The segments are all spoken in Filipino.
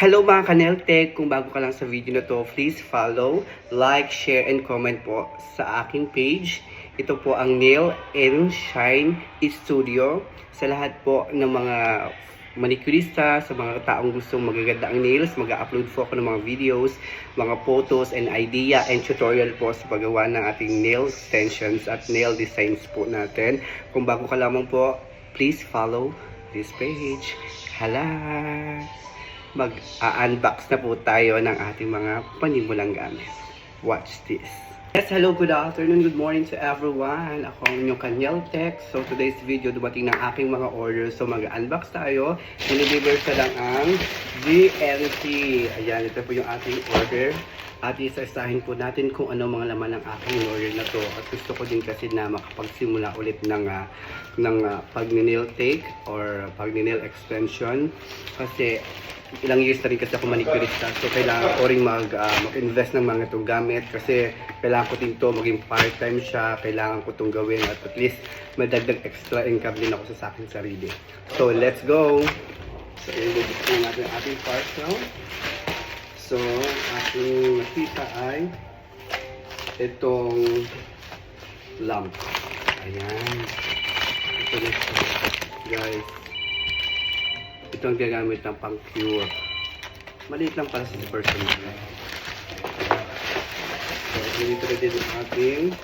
Hello mga Kaneltech! Kung bago ka lang sa video na to, please follow, like, share, and comment po sa aking page. Ito po ang Nail and Shine Studio. Sa lahat po ng mga manicurista, sa mga taong gustong magaganda ang nails, mag-upload po ako ng mga videos, mga photos, and idea, and tutorial po sa paggawa ng ating nail extensions at nail designs po natin. Kung bago ka lamang po, please follow this page. Hala! Mag-unbox na po tayo ng ating mga panimulang gamit. Watch this. Yes, hello, good afternoon, good morning to everyone. Ako ang inyong Kaneltech. So today's video, dumating ng aking mga orders. So mag-unbox tayo. Deliver sa lang ang GNT. Ayan, ito po yung ating order. At isa-isahin po natin kung ano mga laman ng aking order na to. At gusto ko din kasi na makapagsimula ulit ng pag-nail take or pag-nail extension. Kasi ilang years na rin kasi ako manicurista. So kailangan ko rin mag-invest ng mga itong gamit. Kasi kailangan ko din to maging part-time siya. Kailangan ko itong gawin at least may dagdag extra income din ako sa aking sarili. So let's go! So ilubos natin ang ating parcel. So, ating nakita ay itong lamp. Ayan. Ito na siya. Guys. Ito ang gagamit ng pang-cure. Maliit lang para sa person. So, dito na din ang ating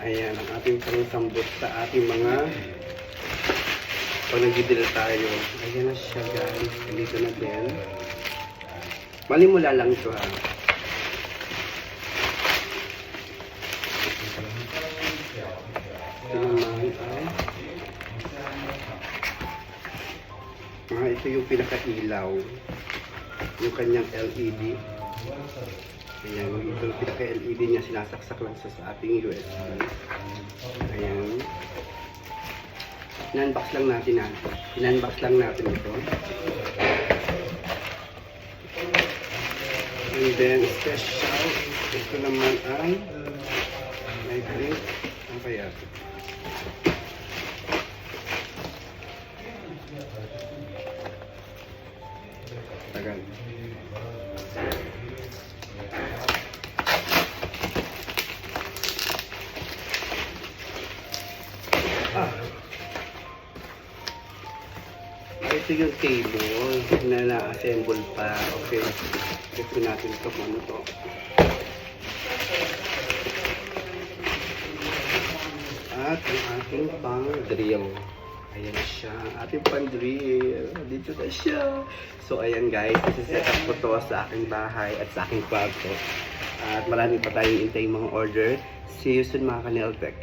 ayan, ang ating pangsambot sa ating mga pag nagdidila tayo. Ayan na siya guys. Dito na din. Malimula lang ito ha. Ito naman ay ito yung pinaka-ilaw. Yung kanyang LED. Ayan. Ito yung pinaka-LED niya. Sinasaksak lang sa ating USB. Ayan. In-unbox lang natin ito. And then, special. Ito naman ay may drink. Ang kaya? Tagal. Ito yung table na na-assemble pa. Okay. Ito natin ito kung ano to. At ang ating pang-drill. Ayan siya. Ating pang-drill. Dito na siya. So, ayan guys. Isa-set up ko to sa aking bahay at sa aking kwarto. At marami pa tayong intay mga order. See you soon mga Kaneltech.